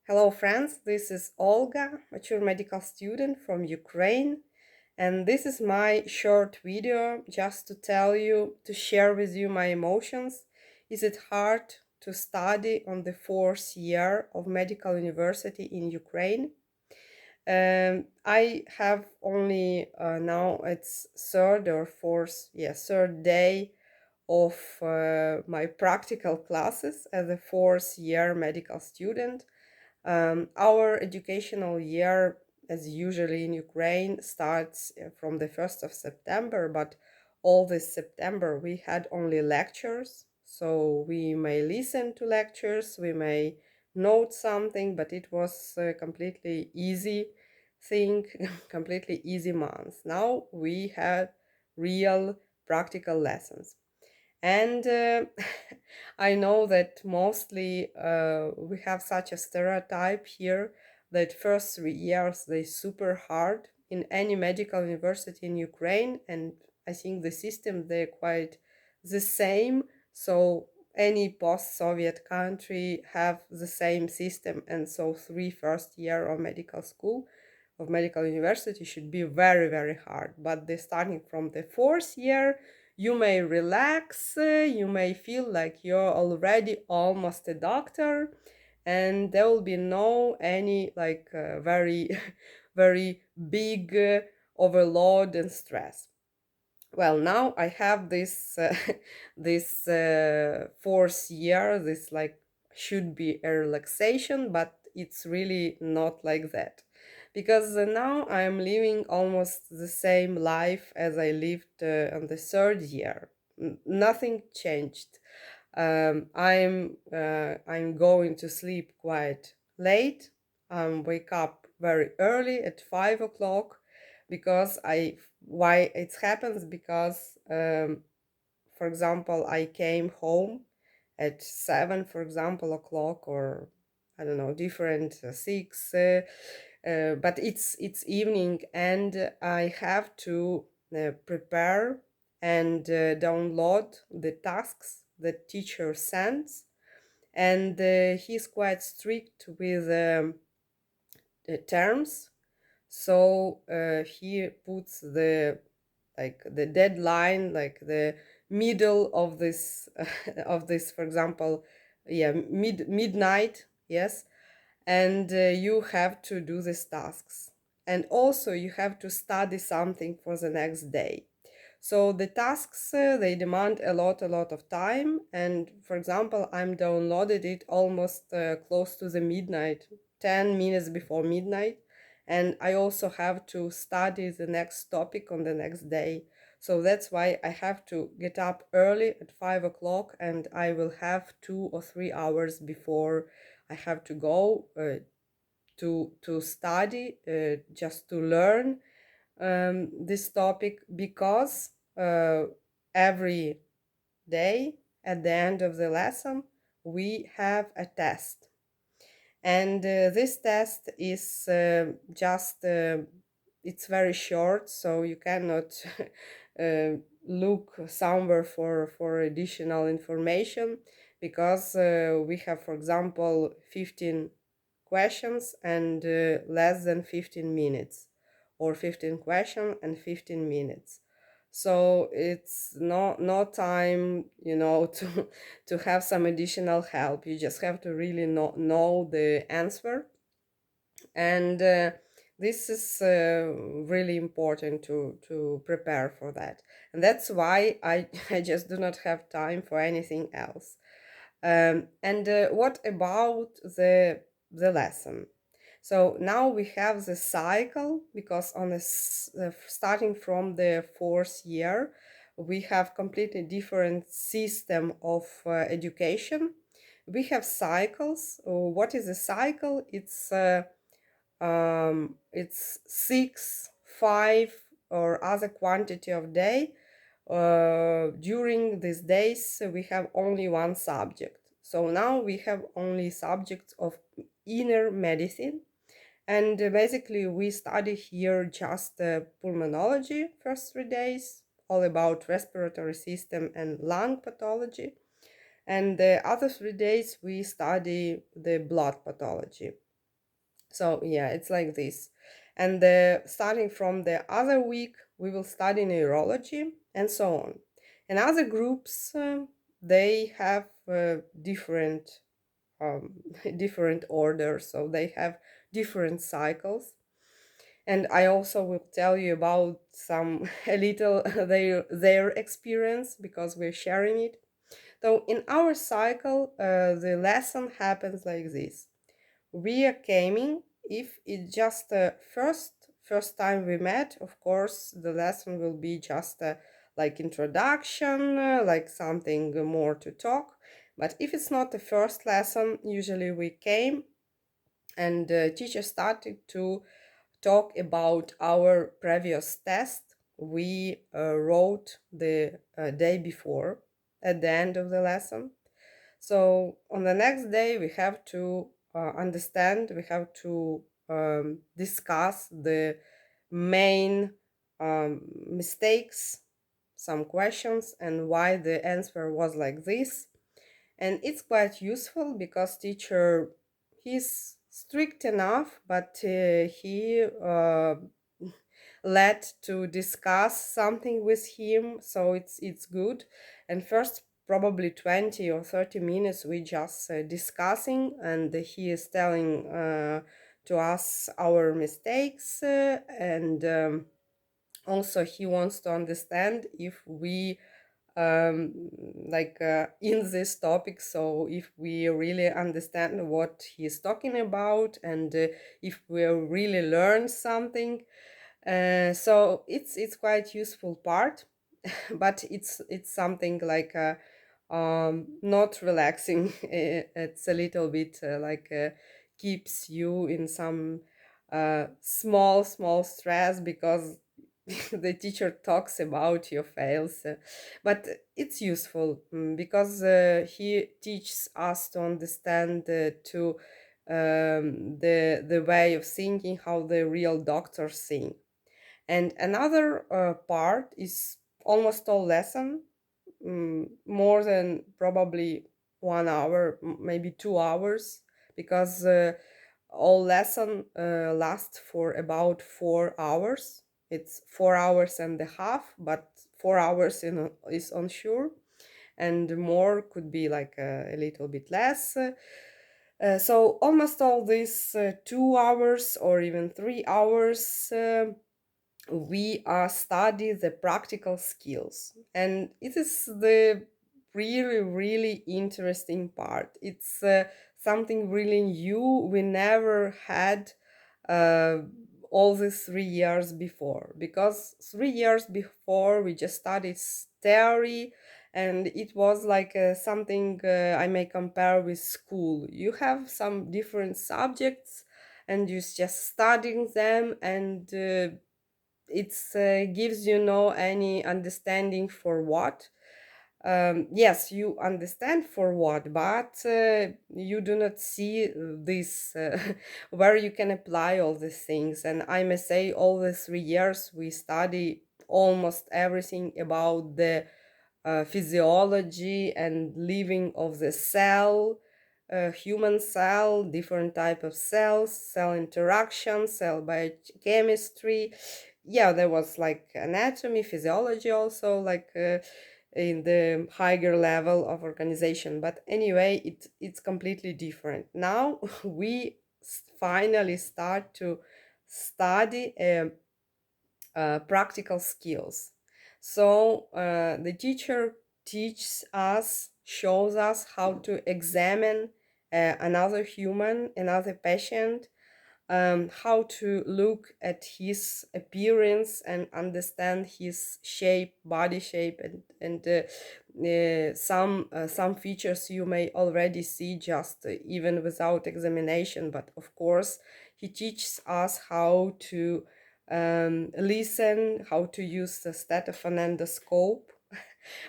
Hello, friends. This is Olga, mature medical student from Ukraine, and this is my short video just to tell you, to share with you my emotions. Is it hard to study on the fourth year of medical university in Ukraine? I have only now it's third or fourth, third day of my practical classes as a fourth year medical student. Our educational year, as usually in Ukraine, starts from the 1st of September, but all this September we had only lectures. So we may listen to lectures, we may note something, but it was a completely easy thing, completely easy month. Now we had real practical lessons. And I know that mostly we have such a stereotype here that first 3 years they super hard in any medical university in Ukraine, and I think the system they're quite the same. So any post-Soviet country have the same system, and so three first year of medical school of medical university should be very very hard. But the starting from the fourth year you may relax, you may feel like you're already almost a doctor, and there will be no any like very very big overload and stress. Well, now I have this this fourth year, this like should be a relaxation, but it's really not like that, because now I'm living almost the same life as I lived on the third year. Nothing changed. I'm going to sleep quite late. Wake up very early at 5 o'clock, because I why it happens because for example I came home at 7, for example, o'clock, or I don't know, different 6, but it's evening, and I have to prepare and download the tasks that teacher sends, and he's quite strict with the terms. So he puts the like the deadline, like the middle of this of this, for example, midnight, yes, and you have to do these tasks, and also you have to study something for the next day. So the tasks they demand a lot of time, and for example I'm downloaded it almost close to the midnight, 10 minutes before midnight, and I also have to study the next topic on the next day. So that's why I have to get up early at 5 o'clock, and I will have 2 or 3 hours before I have to go to study, just to learn this topic, because every day at the end of the lesson we have a test, and this test is just it's very short, so you cannot uh, look somewhere for additional information, because we have, for example, 15 questions and less than 15 minutes, or 15 questions and 15 minutes. So it's no time, to have some additional help. You just have to really know the answer, and this is really important to prepare for that, and that's why I I just do not have time for anything else. And what about the lesson? So now we have the cycle, because on starting from the fourth year we have completely different system of education. We have cycles. What is a cycle? It's 6, 5, or other quantity of day. During these days we have only one subject. So now we have only subjects of inner medicine, and basically we study here just pulmonology first 3 days, all about respiratory system and lung pathology, and the other 3 days we study the blood pathology. So yeah, it's like this. And starting from the other week, we will study neurology and so on. And other groups, they have different different orders, so they have different cycles. And I also will tell you about some a little their experience because we're sharing it. So in our cycle, the lesson happens like this: we are coming. If it's just the first time we met, of course the lesson will be just like introduction, like something more to talk. But if it's not the first lesson, usually we came and the teacher started to talk about our previous test we wrote the day before at the end of the lesson. So on the next day, we have to understand, we have to discuss the main mistakes, some questions, and why the answer was like this. And it's quite useful because teacher, he's strict enough, but he let to discuss something with him, so it's good. And first probably 20 or 30 minutes we just discussing, and he is telling to us our mistakes, and also he wants to understand if we um like in this topic, so if we really understand what he's talking about, and if we really learn something. So it's quite useful part, but it's something like not relaxing. It's a little bit like keeps you in some small stress because the teacher talks about your fails, but it's useful, because he teaches us to understand to the way of thinking, how the real doctors think. And another part is almost all lesson, more than probably 1 hour, maybe 2 hours, because all lesson lasts for about 4 hours. It's 4 hours and a half, but 4 hours is unsure, and more could be like a little bit less. So almost all these 2 hours or even 3 hours, we are study the practical skills, and it is the really interesting part. It's something really new we never had uh, all these 3 years before, because 3 years before we just studied theory, and it was like something I may compare with school. You have some different subjects and you just studying them, and it's gives you no any understanding for what. Yes, you understand for what, but you do not see this where you can apply all these things. And I may say all the 3 years we study almost everything about the physiology and living of the cell, human cell, different type of cells, cell interaction, cell biochemistry. Yeah, there was like anatomy, physiology also, like in the higher level of organization. But anyway, it's completely different now. We finally start to study practical skills. So the teacher teaches us, shows us how to examine another human, another patient, how to look at his appearance and understand his shape, body shape, and some features you may already see just even without examination. But of course, he teaches us how to listen, how to use the stetophonendoscope.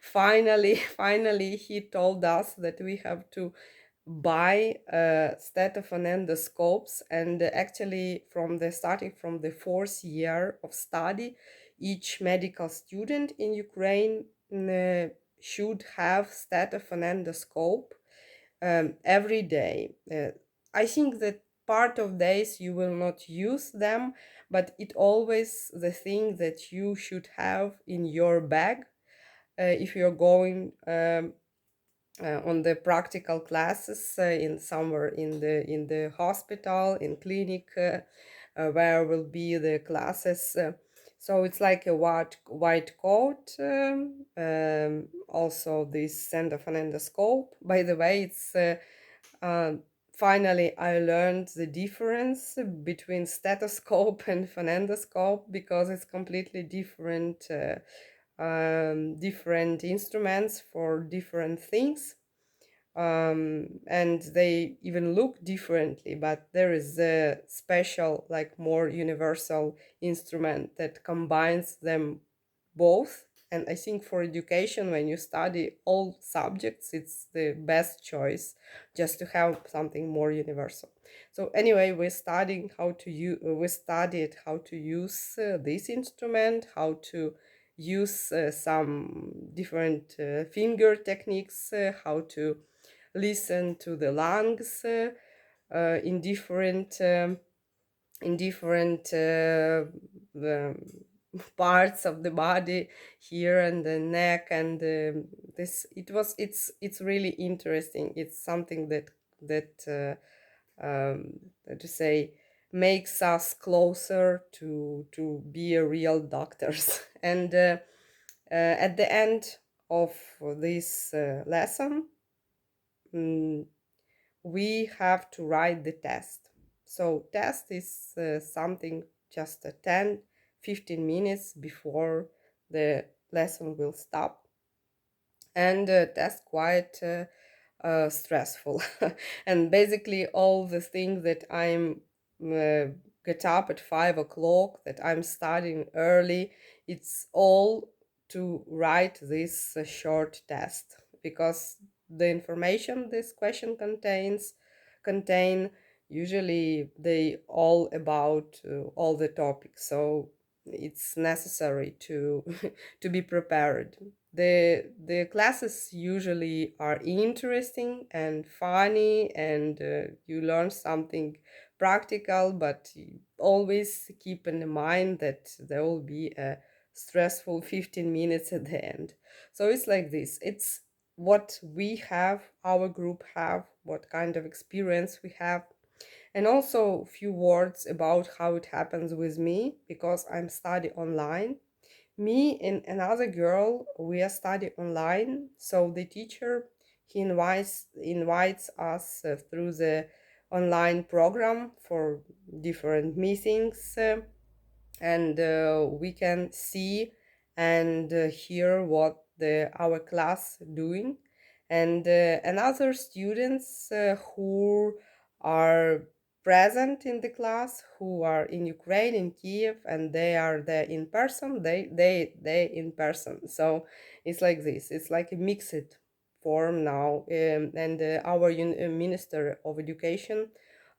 Finally, he told us that we have to buy stetophonendoscopes, and actually from the starting from the fourth year of study, each medical student in Ukraine should have stetophonendoscope every day. I think that part of days you will not use them, but it always the thing that you should have in your bag if you're going on the practical classes in somewhere in the hospital, in clinic, where will be the classes. So it's like a white coat, also this end of an endoscope. By the way, it's uh, finally I learned the difference between stethoscope and phanendoscope, because it's completely different different instruments for different things, and they even look differently, but there is a special, like more universal instrument that combines them both. And I think for education, when you study all subjects, it's the best choice just to have something more universal. So anyway, we studied how to use this instrument, how to use some different finger techniques, how to listen to the lungs in different the parts of the body, here and the neck, and this it's really interesting. It's something um, to say makes us closer to be a real doctors. And at the end of this lesson, mm, we have to write the test. So test is something just a 10-15 minutes before the lesson will stop, and test quite stressful. And basically all the things that I'm get up at 5 o'clock, that I'm studying early, it's all to write this short test, because the information this question contain usually they all about all the topics, so it's necessary to to be prepared. The classes usually are interesting and funny, and you learn something practical, but always keep in mind that there will be a stressful 15 minutes at the end. So it's like this. It's what we have, our group have, what kind of experience we have, and also a few words about how it happens with me, because I'm study online. Me and another girl, we are study online. So the teacher, he invites us through the online program for different meetings, and we can see and hear what our class doing, and other students who are present in the class, who are in Ukraine, in Kiev, and they are there in person. They in person. So it's like this. It's like a mixed form now, and our Minister of Education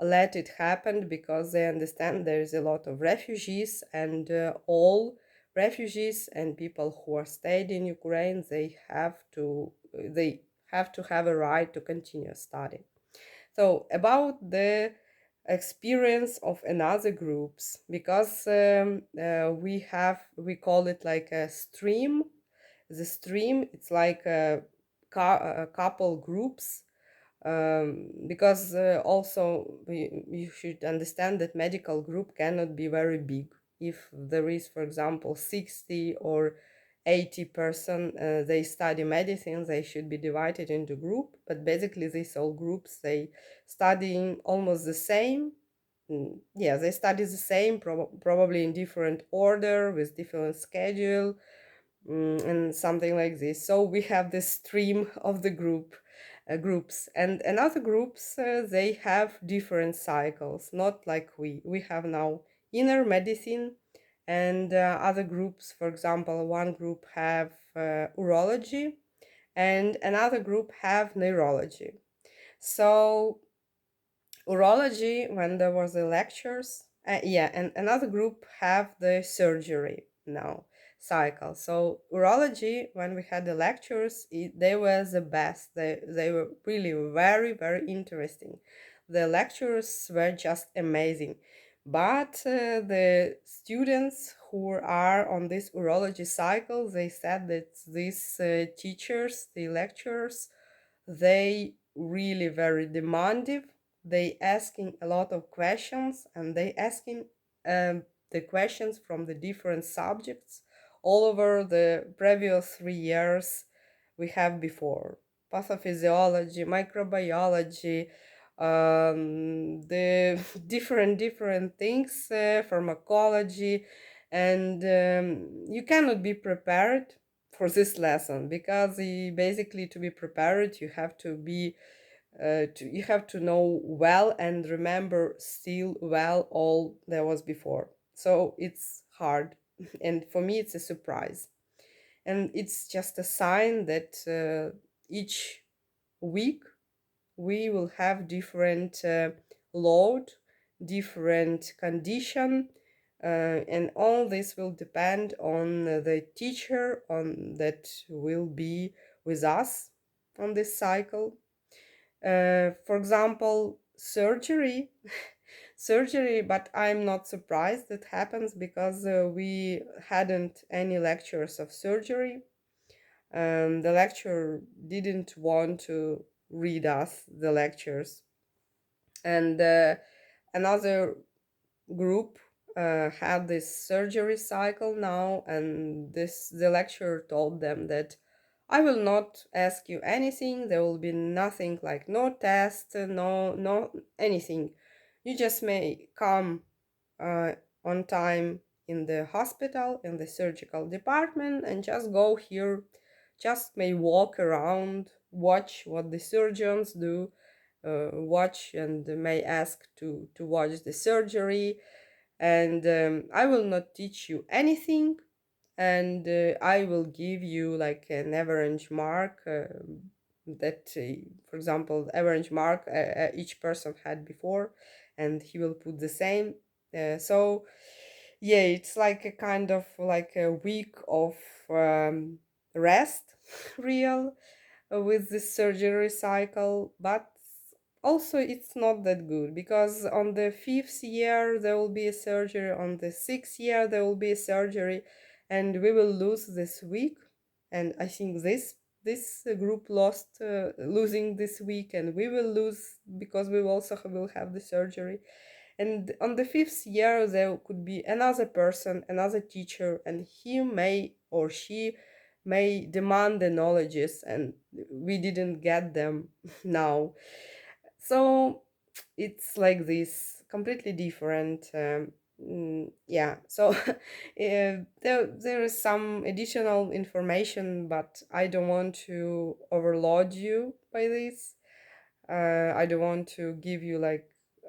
let it happen, because they understand there is a lot of refugees, and all refugees and people who are stayed in Ukraine, they have to have a right to continue study. So about the experience of another groups, because we call it like a stream. The stream, it's like a couple groups, because also you should understand that medical group cannot be very big. If there is, for example, 60 or 80 person, they study medicine, they should be divided into group, but basically these all groups, they studying almost the same. Yeah, they study the same, probably in different order, with different schedule, and something like this. So we have this stream of the groups, and other groups, they have different cycles, not like we have now inner medicine, and other groups, for example, one group have urology, and another group have neurology. So urology, when there was the lectures, yeah, and another group have the surgery now cycle. So urology, when we had the lectures, they were the best. They were really very, very interesting. the lectures were just amazing. But the students who are on this urology cycle, they said that these teachers, the lecturers, they really very demanding. They asking a lot of questions, and they asking the questions from the different subjects all over the previous 3 years we have before: pathophysiology, microbiology, the different things, pharmacology, and you cannot be prepared for this lesson, because basically, to be prepared, you have to be you have to know well and remember still well all there was before. So it's hard, and for me it's a surprise, and it's just a sign that each week we will have different load, different condition, and all this will depend on the teacher on that will be with us on this cycle. For example, surgery. Surgery, but I'm not surprised it happens, because we hadn't any lectures of surgery. The lecturer didn't want to read us the lectures, and another group had this surgery cycle now, and the lecturer told them that I will not ask you anything. There will be nothing, like no test, no anything. You just may come uh, on time in the hospital, in the surgical department, and just go here, just may walk around, watch what the surgeons do, watch and may ask to watch the surgery, and I will not teach you anything, and I will give you like an average mark, that, for example, the average mark each person had before, and he will put the same. So yeah, it's like a kind of like a week of rest, real, with this surgery cycle, but also it's not that good, because on the 5th year there will be a surgery, on the 6th year there will be a surgery, and we will lose this week. And I think this group lost, losing this week, and we will lose because we also will have the surgery. And on the 5th year there could be another person, another teacher, and he may or she may demand the knowledges, and we didn't get them now. So it's like this, completely different. Yeah, so there is some additional information, but I don't want to overload you by this. I don't want to give you like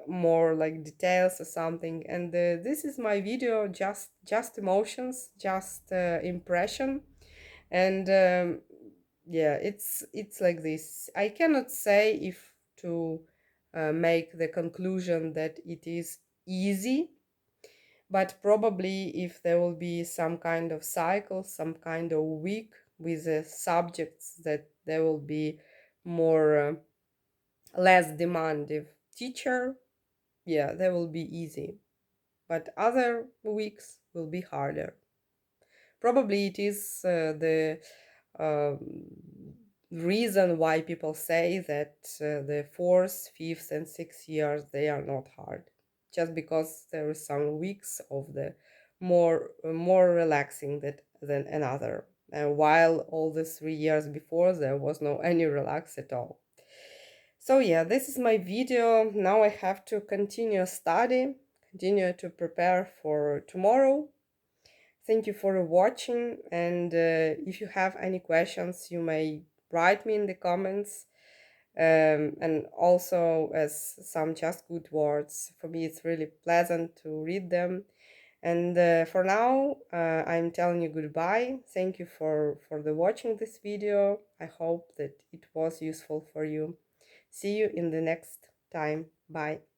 more like details or something. And this is my video, just emotions, just impression, and yeah, it's like this. I cannot say if to make the conclusion that it is easy, but probably if there will be some kind of cycle, some kind of week with the subjects, that there will be more less demanding teacher, yeah, they will be easy, but other weeks will be harder. Probably it is the um, reason why people say that the 4th, 5th, and 6th years, they are not hard, just because there are some weeks of the more relaxing than another, while all the 3 years before there was no any relax at all. So yeah, this is my video. Now I have to continue study, continue to prepare for tomorrow. Thank you for watching, and if you have any questions, you may write me in the comments, and also as some just good words. For me, it's really pleasant to read them. And for now, I'm telling you goodbye. Thank you for the watching this video. I hope that it was useful for you. See you in the next time. Bye.